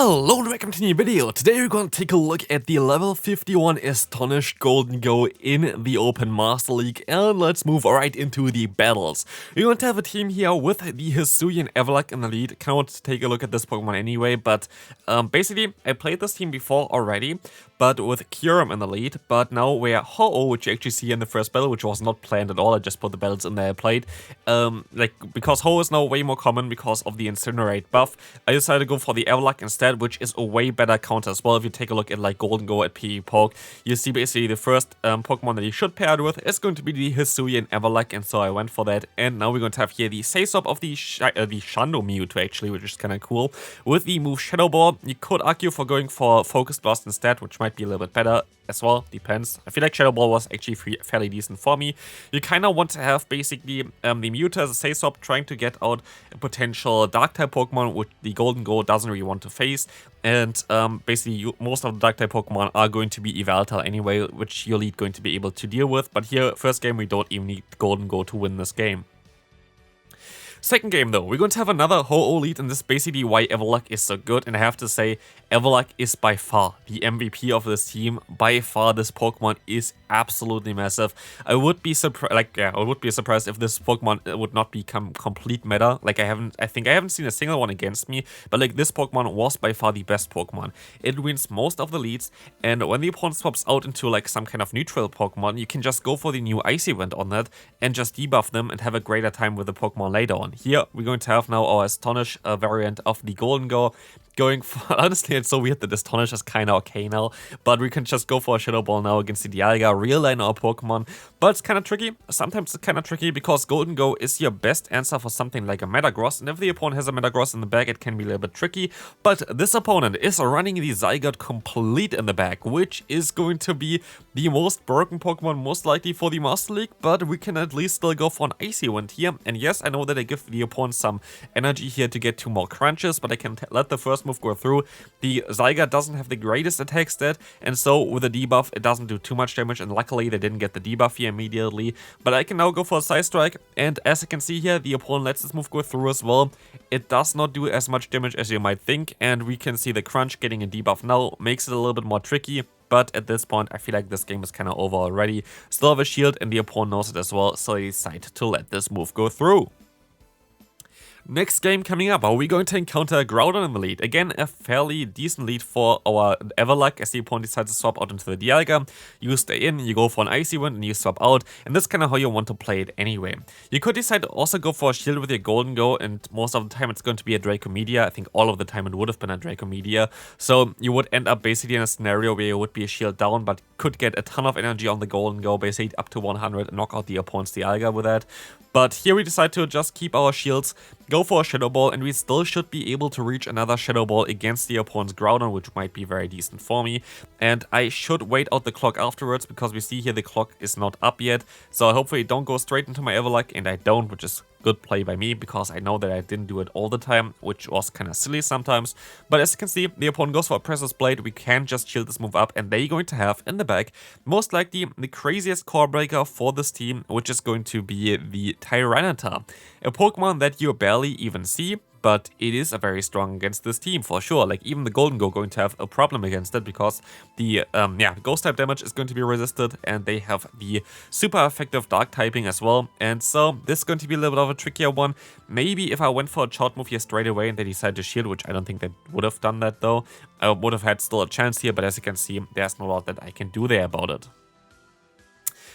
Hello and welcome to a new video. Today we're going to take a look at the level 51 Astonish Gholdengo in the Open Master League, and let's move right into the battles. We're going to have a team here with the Hisuian Avalugg in the lead. Kind of want to take a look at this Pokemon anyway, but basically I played this team before already, but with Reshiram in the lead. But now we're Ho-Oh, which you actually see in the first battle, which was not planned at all. I just put the battles in there I played. Because Ho-Oh is now way more common because of the Incinerate buff, I decided to go for the Avalugg instead, which is a way better counter as well. If you take a look at like Gholdengo at PvPoke, you see basically the first Pokemon that you should pair it with is going to be the Hisuian Avalugg, and so I went for that. And now we're going to have here the Say-Swap of the Shando Mewtwo actually, which is kind of cool. With the move Shadow Ball, you could argue for going for Focus Blast instead, which might be a little bit better as well, depends. I feel like Shadow Ball was actually fairly decent for me. You kind of want to have basically the Mewtwo as a Say-Swap, trying to get out a potential Dark-type Pokemon, which the Gholdengo doesn't really want to face. And basically most of the Dark-type Pokemon are going to be Yveltal anyway, which your lead going to be able to deal with. But here, first game, we don't even need Gholdengo to win this game. Second game though, we're going to have another Ho-Oh lead, and this is basically why Avalugg is so good. And I have to say, Avalugg is by far the MVP of this team. By far, this Pokemon is absolutely massive. I would be surprised, if this Pokemon would not become complete meta. Like I think I haven't seen a single one against me, but like this Pokemon was by far the best Pokemon. It wins most of the leads, and when the opponent swaps out into like some kind of neutral Pokemon, you can just go for the new Ice event on that and just debuff them and have a greater time with the Pokemon later on. Here, we're going to have now our Astonish variant of the Gholdengo. Going for, honestly, it's so weird that Astonish is kind of okay now, but we can just go for a Shadow Ball now against the Dialga, realign our Pokemon. But it's kind of tricky. Sometimes it's kind of tricky because Gholdengo is your best answer for something like a Metagross, and if the opponent has a Metagross in the bag, it can be a little bit tricky. But this opponent is running the Zygarde complete in the bag, which is going to be the most broken Pokemon most likely for the Master League, but we can at least still go for an Icy one here. And yes, I know that I give the opponent some energy here to get 2 more crunches, but I can let the first move go through. The Zygarde doesn't have the greatest attack stat, and so with a debuff it doesn't do too much damage, and luckily they didn't get the debuff here immediately. But I can now go for a Side Strike, and as you can see here, the opponent lets this move go through as well. It does not do as much damage as you might think, and we can see the crunch getting a debuff now makes it a little bit more tricky. But at this point, I feel like this game is kind of over already. Still have a shield, and the opponent knows it as well, so they decide to let this move go through. Next game coming up, are we going to encounter Groudon in the lead? Again, a fairly decent lead for our Avalugg, as the opponent decides to swap out into the Dialga. You stay in, you go for an Icy one, and you swap out, and that's kind of how you want to play it anyway. You could decide to also go for a shield with your Gholdengo, and most of the time it's going to be a Draco Meteor. I think all of the time it would have been a Draco Meteor. So you would end up basically in a scenario where you would be a shield down, but could get a ton of energy on the Gholdengo, basically up to 100, and knock out the opponent's Dialga with that. But here we decide to just keep our shields, go for a Shadow Ball, and we still should be able to reach another Shadow Ball against the opponent's Groudon, which might be very decent for me. And I should wait out the clock afterwards, because we see here the clock is not up yet. So I hopefully don't go straight into my Avalugg, and I don't, which is good play by me, because I know that I didn't do it all the time, which was kind of silly sometimes. But as you can see, the opponent goes for a Pressure's Blade. We can just shield this move up, and they're going to have in the back most likely the craziest core breaker for this team, which is going to be the Tyranitar, a Pokemon that you barely even see, but it is a very strong against this team for sure. Like even the Gholdengo going to have a problem against it, because the ghost type damage is going to be resisted, and they have the super effective dark typing as well. And so this is going to be a little bit of a trickier one. Maybe if I went for a short move here straight away and they decide to shield, which I don't think they would have done that though, I would have had still a chance here, but as you can see, there's no lot that I can do there about it.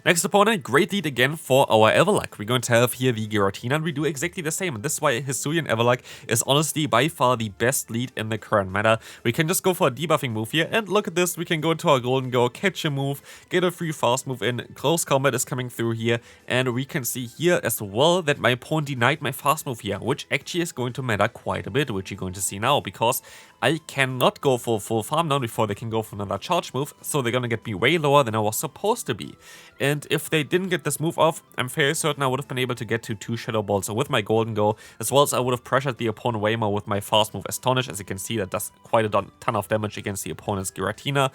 Next opponent, great lead again for our Avalugg. We're going to have here the Giratina, and we do exactly the same. And this is why Hisuian Avalugg is honestly by far the best lead in the current meta. We can just go for a debuffing move here, and look at this. We can go into our Gholdengo, catch a move, get a free fast move in. Close combat is coming through here, and we can see here as well that my opponent denied my fast move here, which actually is going to matter quite a bit, which you're going to see now, because I cannot go for full farm down before they can go for another charge move, so they're gonna get me way lower than I was supposed to be. And if they didn't get this move off, I'm fairly certain I would have been able to get to 2 Shadow Balls with my Gholdengo, as well as I would have pressured the opponent way more with my fast move Astonish. As you can see, that does quite a ton of damage against the opponent's Giratina.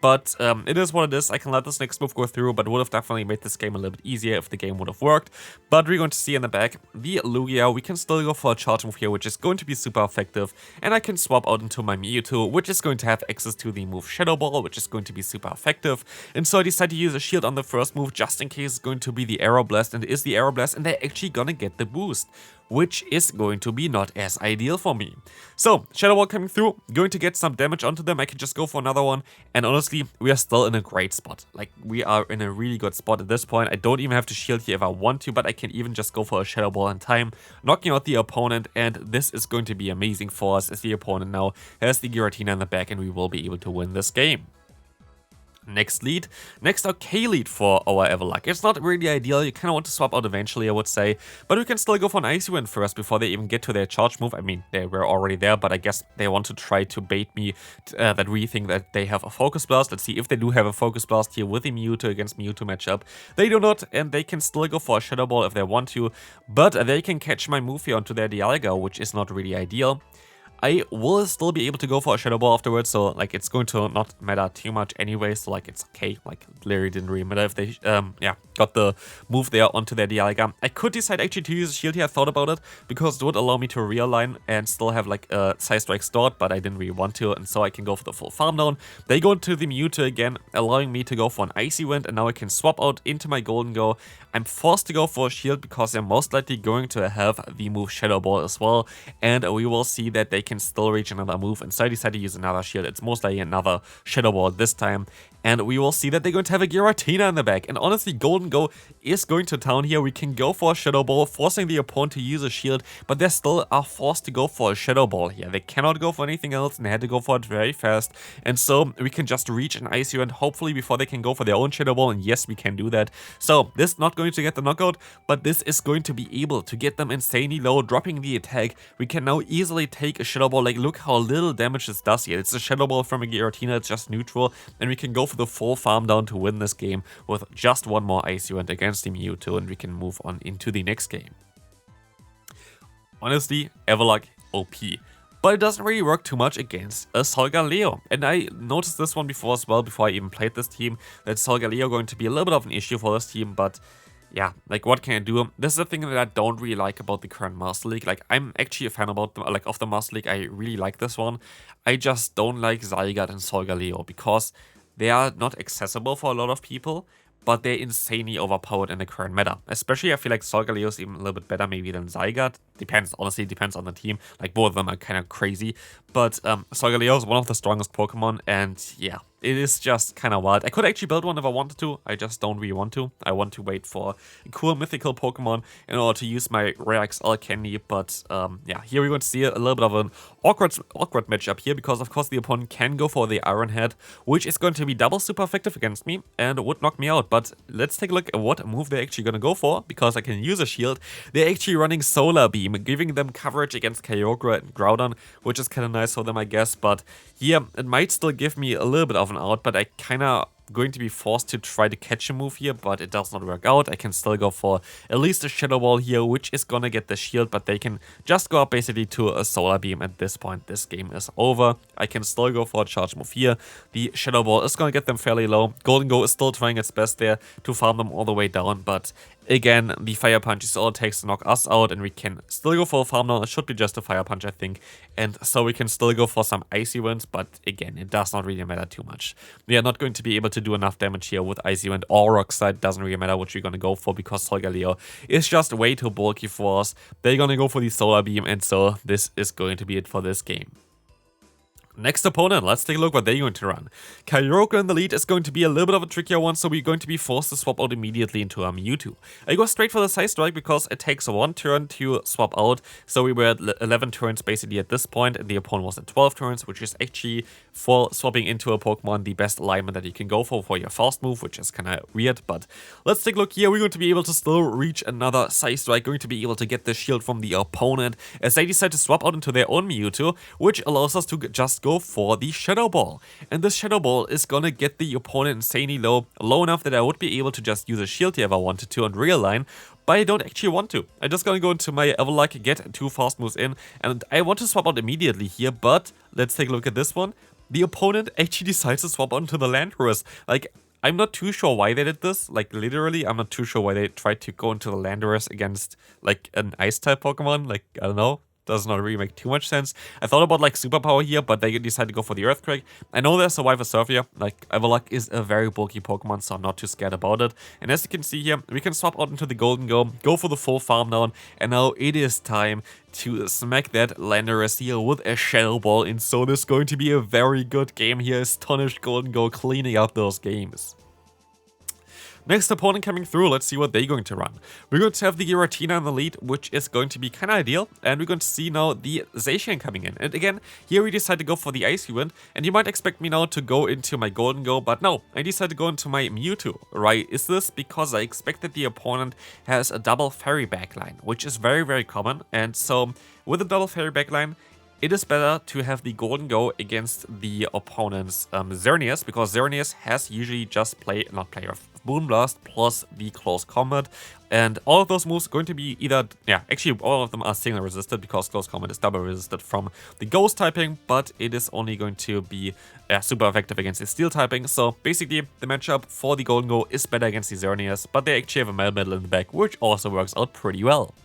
But it is what it is. I can let this next move go through, but would have definitely made this game a little bit easier if the game would have worked. But we're going to see in the back the Lugia. We can still go for a charge move here, which is going to be super effective. And I can swap out into my Mewtwo, which is going to have access to the move Shadow Ball, which is going to be super effective. And so I decided to use a shield on the first move just in case it's going to be the Aero Blast, and it is the Aero Blast, and they're actually gonna get the boost, which is going to be not as ideal for me. So, Shadow Ball coming through, going to get some damage onto them. I can just go for another one, and honestly, we are still in a great spot. Like, we are in a really good spot at this point. I don't even have to shield here if I want to, but I can even just go for a Shadow Ball in time, knocking out the opponent, and this is going to be amazing for us as the opponent now has the Giratina in the back, and we will be able to win this game. Next our K-lead for our Avalugg. It's not really ideal, you kind of want to swap out eventually, I would say, but we can still go for an Icy Wind first before they even get to their charge move. I mean, they were already there, but I guess they want to try to bait me that we think that they have a Focus Blast. Let's see if they do have a Focus Blast here with the Mewtwo against Mewtwo matchup. They do not, and they can still go for a Shadow Ball if they want to, but they can catch my move here onto their Dialga, which is not really ideal. I will still be able to go for a Shadow Ball afterwards, so like it's going to not matter too much anyway, so like it's okay, like literally didn't really matter if they got the move there onto their Dialga. I could decide actually to use a shield here, I thought about it, because it would allow me to realign and still have like a Side Strike stored, but I didn't really want to, and so I can go for the full farm down. They go into the Mewtwo again, allowing me to go for an Icy Wind, and now I can swap out into my Gholdengo. I'm forced to go for a shield because they're most likely going to have the move Shadow Ball as well, and we will see that they can still reach another move, and so I decided to use another shield. It's most likely another Shadow Ball this time, and we will see that they're going to have a Giratina in the back. And honestly, Gholdengo is going to town here. We can go for a Shadow Ball, forcing the opponent to use a shield, but they still are forced to go for a Shadow Ball here. They cannot go for anything else, and they had to go for it very fast, and so we can just reach an Icy Wind, hopefully before they can go for their own Shadow Ball, and yes, we can do that. So this is not going to get the knockout, but this is going to be able to get them insanely low, dropping the attack. We can now easily take a Shadow Ball. Like, look how little damage this does here. It's a Shadow Ball from a Giratina, it's just neutral, and we can go for the full farm down to win this game with just one more Icy Wind against the Mewtwo, and we can move on into the next game. Honestly, Avalugg OP. But it doesn't really work too much against a Solgaleo. And I noticed this one before as well, before I even played this team, that Solgaleo going to be a little bit of an issue for this team, but yeah, like what can I do? This is the thing that I don't really like about the current Master League. Like, I'm actually a fan about of the Master League. I really like this one. I just don't like Zygarde and Solgaleo because they are not accessible for a lot of people, but they're insanely overpowered in the current meta. Especially, I feel like Solgaleo is even a little bit better maybe than Zygarde. Depends, honestly, depends on the team. Like, both of them are kind of crazy. But Solgaleo is one of the strongest Pokemon, and yeah, it is just kind of wild. I could actually build one if I wanted to, I just don't really want to. I want to wait for a cool mythical Pokemon in order to use my Rare XL candy, but yeah, here we're going to see a little bit of an awkward matchup here, because of course the opponent can go for the Iron Head, which is going to be double super effective against me, and would knock me out. But let's take a look at what move they're actually going to go for, because I can use a shield. They're actually running Solar Beam, giving them coverage against Kyogre and Groudon, which is kind of nice for them, I guess, but here it might still give me a little bit of an out, but I kind of going to be forced to try to catch a move here, but it does not work out. I can still go for at least a Shadow Ball here, which is gonna get the shield, but they can just go up basically to a Solar Beam. At this point, this game is over. I can still go for a charge move here. The Shadow Ball is gonna get them fairly low. Gholdengo is still trying its best there to farm them all the way down, but again, the Fire Punch is all it takes to knock us out, and we can still go for a farm down. It should be just a Fire Punch, I think, and so we can still go for some Icy Winds, but again, it does not really matter too much. We are not going to be able to do enough damage here with Icy Wind or Rock Slide. Doesn't really matter what you're gonna go for, because Solgaleo is just way too bulky for us. They're gonna go for the Solar Beam, and so this is going to be it for this game. Next opponent, let's take a look what they're going to run. Kyogre in the lead is going to be a little bit of a trickier one, so we're going to be forced to swap out immediately into our Mewtwo. I go straight for the Side Strike because it takes 1 turn to swap out, so we were at 11 turns basically at this point, and the opponent was at 12 turns, which is actually, for swapping into a Pokemon, the best alignment that you can go for your fast move, which is kind of weird, but let's take a look here. We're going to be able to still reach another Side Strike, going to be able to get the shield from the opponent, as they decide to swap out into their own Mewtwo, which allows us to just go for the Shadow Ball. And this Shadow Ball is gonna get the opponent insanely low enough that I would be able to just use a shield here if I wanted to and realign, but I don't actually want to. I'm just gonna go into my Avalugg, get 2 fast moves in, and I want to swap out immediately here, but let's take a look at this one. the opponent actually decides to swap onto the Landorus. Like, I'm not too sure why they did this. Like, literally, I'm not too sure why they tried to go into the Landorus against, like, an Ice-type Pokemon. Like, I don't know. Does not really make too much sense. I thought about, like, Superpower here, but they decided to go for the Earthquake. I know there's Survivor Surf here. Like, Avalugg is a very bulky Pokemon, so I'm not too scared about it. And as you can see here, we can swap out into the Gholdengo, go for the full farm down, and now it is time to smack that Landorus here with a Shadow Ball. And so this is going to be a very good game here. Astonish Gholdengo cleaning up those games. Next opponent coming through, let's see what they're going to run. We're going to have the Giratina in the lead, which is going to be kind of ideal. And we're going to see now the Zacian coming in. And again, here we decide to go for the Icy Wind. And you might expect me now to go into my Gholdengo, but no, I decided to go into my Mewtwo. Right? Is this because I expect that the opponent has a double Fairy backline, which is very, very common. And so with a double Fairy backline, it is better to have the Gholdengo against the opponent's Xerneas, because Xerneas has usually just Moonblast plus the Close Combat, and all of those moves are going to be either, actually all of them are single resisted because Close Combat is double resisted from the Ghost typing, but it is only going to be super effective against the Steel typing. So basically the matchup for the Gholdengo is better against the Xerneas, but they actually have a MEWeedle in the back, which also works out pretty well.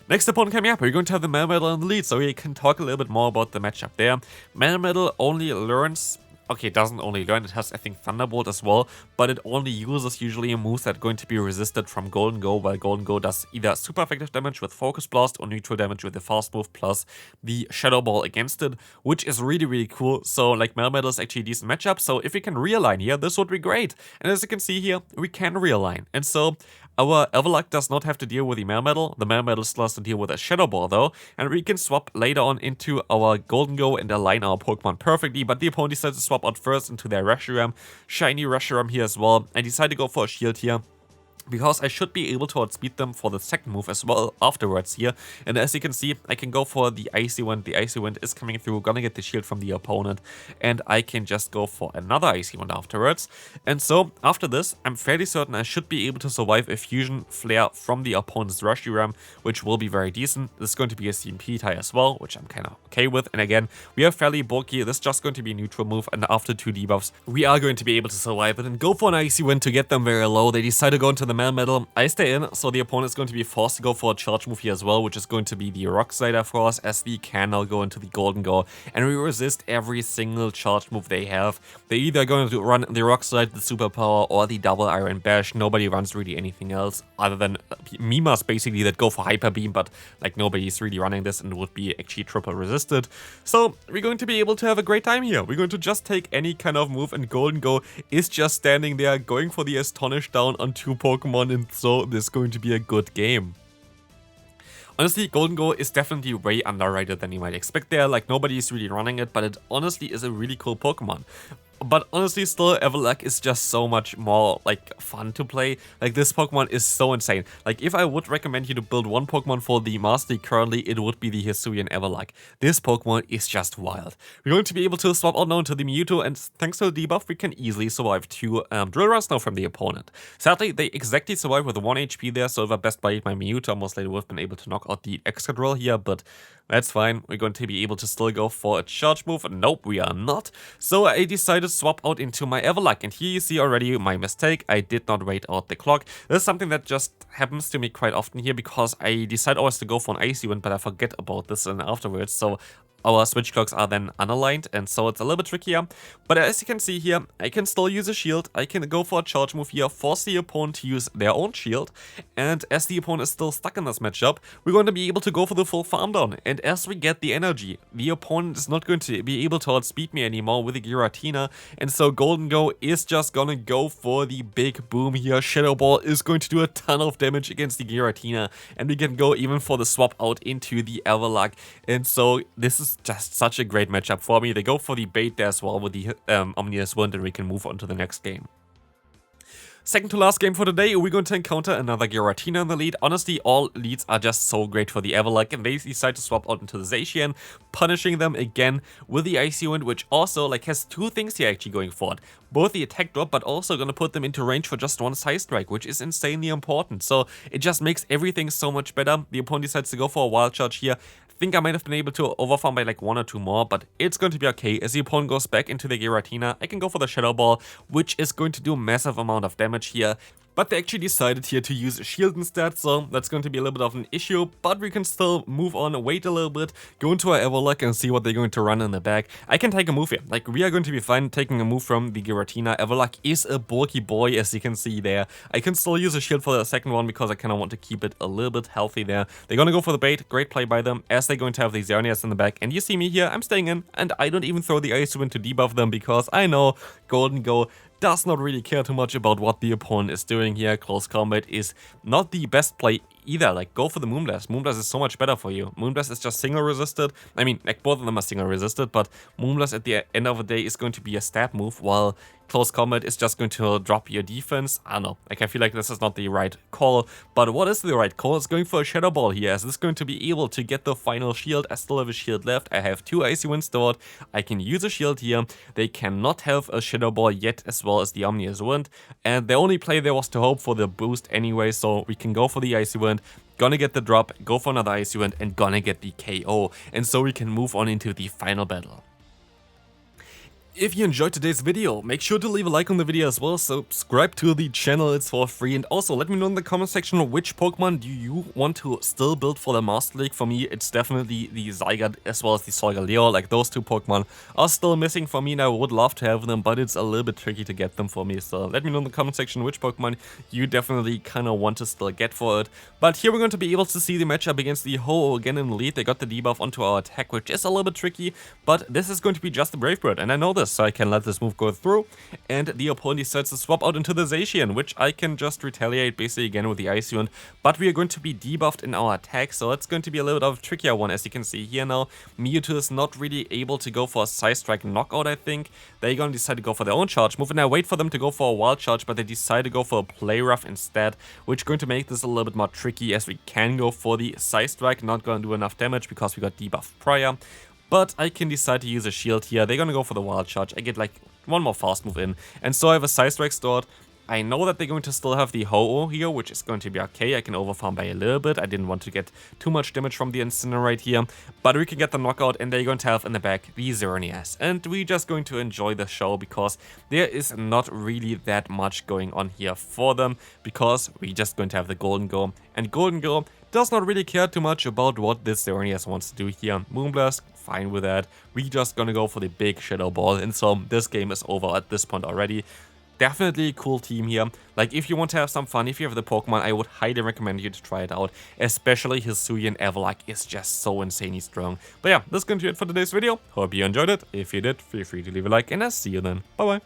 Next opponent coming up, we're going to have the MEWeedle in the lead, so we can talk a little bit more about the matchup there. MEWeedle only learns, okay, it doesn't only learn, it has, I think, Thunderbolt as well, but it only uses usually moves that are going to be resisted from Gholdengo, while Gholdengo does either super effective damage with Focus Blast or neutral damage with the Fast Move plus the Shadow Ball against it, which is really, really cool. So, like, MEWeedle is actually a decent matchup, so if we can realign here, this would be great. And as you can see here, we can realign, and so our Avalugg does not have to deal with the MEWeedle still has to deal with a Shadow Ball though, and we can swap later on into our Gholdengo and align our Pokemon perfectly, but the opponent decided to swap out first into their Reshiram, shiny Reshiram here as well. I decided to go for a shield here, because I should be able to outspeed them for the second move as well afterwards here. And as you can see, I can go for the Icy Wind. The Icy Wind is coming through, gonna get the shield from the opponent, and I can just go for another Icy Wind afterwards. And so after this, I'm fairly certain I should be able to survive a Fusion Flare from the opponent's Reshiram, which will be very decent. This is going to be a CMP tie as well, which I'm kind of okay with. And again, we are fairly bulky. This is just going to be a neutral move, and after 2 debuffs, we are going to be able to survive it and go for an Icy Wind to get them very low. They decide to go into the MEWeedle. I stay in, so the opponent is going to be forced to go for a charge move here as well, which is going to be the Rock Slider for us, as we can now go into the Gholdengo, and we resist every single charge move they have. They're either going to run the Rock Slide, the Superpower, or the Double Iron Bash. Nobody runs really anything else, other than Mimas basically that go for Hyper Beam, but like nobody's really running this and would be actually triple resisted. So we're going to be able to have a great time here. We're going to just take any kind of move, and Gholdengo is just standing there going for the Astonish down on 2 Pokemon, and so this is going to be a good game. Honestly, Gholdengo is definitely way underrated than you might expect there. Like, nobody is really running it, but it honestly is a really cool Pokemon. But honestly, still, Avalugg is just so much more, like, fun to play. Like, this Pokemon is so insane. Like, if I would recommend you to build one Pokemon for the Master League currently, it would be the Hisuian Avalugg. This Pokemon is just wild. We're going to be able to swap out now into the Mewtwo, and thanks to the debuff, we can easily survive 2 Drill Runs now from the opponent. Sadly, they exactly survived with 1 HP there, so if I best bite my Mewtwo, most likely would have been able to knock out the Excadrill here, but that's fine. We're going to be able to still go for a charge move. Nope, we are not. So I decided to swap out into my Avalugg, and here you see already my mistake. I did not wait out the clock. This is something that just happens to me quite often here, because I decide always to go for an Icy Wind, but I forget about this and afterwards. So our switch clocks are then unaligned, and so it's a little bit trickier. But as you can see here, I can still use a shield. I can go for a charge move here, force the opponent to use their own shield. And as the opponent is still stuck in this matchup, we're going to be able to go for the full farm down. And as we get the energy, the opponent is not going to be able to outspeed me anymore with the Giratina. And so Gholdengo is just gonna go for the big boom here. Shadow Ball is going to do a ton of damage against the Giratina, and we can go even for the swap out into the Avalugg. And so this is just such a great matchup for me. They go for the bait there as well with the Omnious Wind, and we can move on to the next game. Second to last game for today, we're going to encounter another Giratina in the lead. Honestly, all leads are just so great for the Avalugg, and they decide to swap out into the Zacian, punishing them again with the Icy Wind, which also like has 2 things here actually going for it. Both the attack drop, but also gonna put them into range for just 1 Side Strike, which is insanely important. So it just makes everything so much better. The opponent decides to go for a Wild Charge here. think I might have been able to overfarm by like 1 or 2 more, but it's going to be okay. As the opponent goes back into the Giratina, I can go for the Shadow Ball, which is going to do a massive amount of damage here. But they actually decided here to use a shield instead, so that's going to be a little bit of an issue, but we can still move on, wait a little bit, go into our Avalugg and see what they're going to run in the back. I can take a move here, like we are going to be fine taking a move from the Giratina. Avalugg is a bulky boy, as you can see there. I can still use a shield for the second one because I kind of want to keep it a little bit healthy there. They're going to go for the bait, great play by them, as they're going to have the Xerneas in the back. And you see me here, I'm staying in, and I don't even throw the Hisuian to debuff them because I know Gholdengo does not really care too much about what the opponent is doing here. Close combat is not the best play either. Like, go for the Moonblast. Moonblast is so much better for you. Moonblast is just single resisted. I mean, like, both of them are single resisted, but Moonblast at the end of the day is going to be a stab move, while close combat is just going to drop your defense. I don't know. Like, I feel like this is not the right call, but what is the right call? It's going for a Shadow Ball here, as this is going to be able to get the final shield. I still have a shield left. I have 2 Icy Winds stored. I can use a shield here. They cannot have a Shadow Ball yet, as well as the Omnious Wind, and the only play there was to hope for the boost anyway, so we can go for the Icy Wind. Gonna get the drop, go for another Icy Wind, and gonna get the KO, and so we can move on into the final battle. If you enjoyed today's video, make sure to leave a like on the video as well, subscribe to the channel, it's for free, and also let me know in the comment section which Pokemon do you want to still build for the Master League. For me, it's definitely the Zygarde as well as the Solgaleo. Like, those 2 Pokemon are still missing for me, and I would love to have them, but it's a little bit tricky to get them for me, so let me know in the comment section which Pokemon you definitely kind of want to still get for it. But here we're going to be able to see the matchup against the Ho-Oh again in the lead. They got the debuff onto our attack, which is a little bit tricky, but this is going to be just a Brave Bird, and I know this, so I can let this move go through, and the opponent decides to swap out into the Zacian, which I can just retaliate basically again with the Icy Wind, but we are going to be debuffed in our attack, so it's going to be a little bit of a trickier one. As you can see here now, Mewtwo is not really able to go for a Side Strike knockout. I think they're going to decide to go for their own charge move, and I wait for them to go for a Wild Charge, but they decide to go for a Play Rough instead, which is going to make this a little bit more tricky, as we can go for the Side Strike, not going to do enough damage because we got debuffed prior. But I can decide to use a shield here. They're gonna go for the Wild Charge. I get like 1 more fast move in, and so I have a Side Strike stored. I know that they're going to still have the Ho-Oh here, which is going to be okay. I can overfarm by a little bit. I didn't want to get too much damage from the Incinerate here, but we can get the knockout, and they're going to have in the back the Xerneas. And we're just going to enjoy the show because there is not really that much going on here for them, because we're just going to have the Gholdengo, and Gholdengo does not really care too much about what this Xerneas wants to do here. Moonblast, fine with that. We just gonna go for the big Shadow Ball, and so this game is over at this point already. Definitely a cool team here. Like, if you want to have some fun, if you have the Pokemon, I would highly recommend you to try it out. Especially Hisuian Avalugg is just so insanely strong. But yeah, that's going to be it for today's video. Hope you enjoyed it. If you did, feel free to leave a like, and I'll see you then. Bye bye.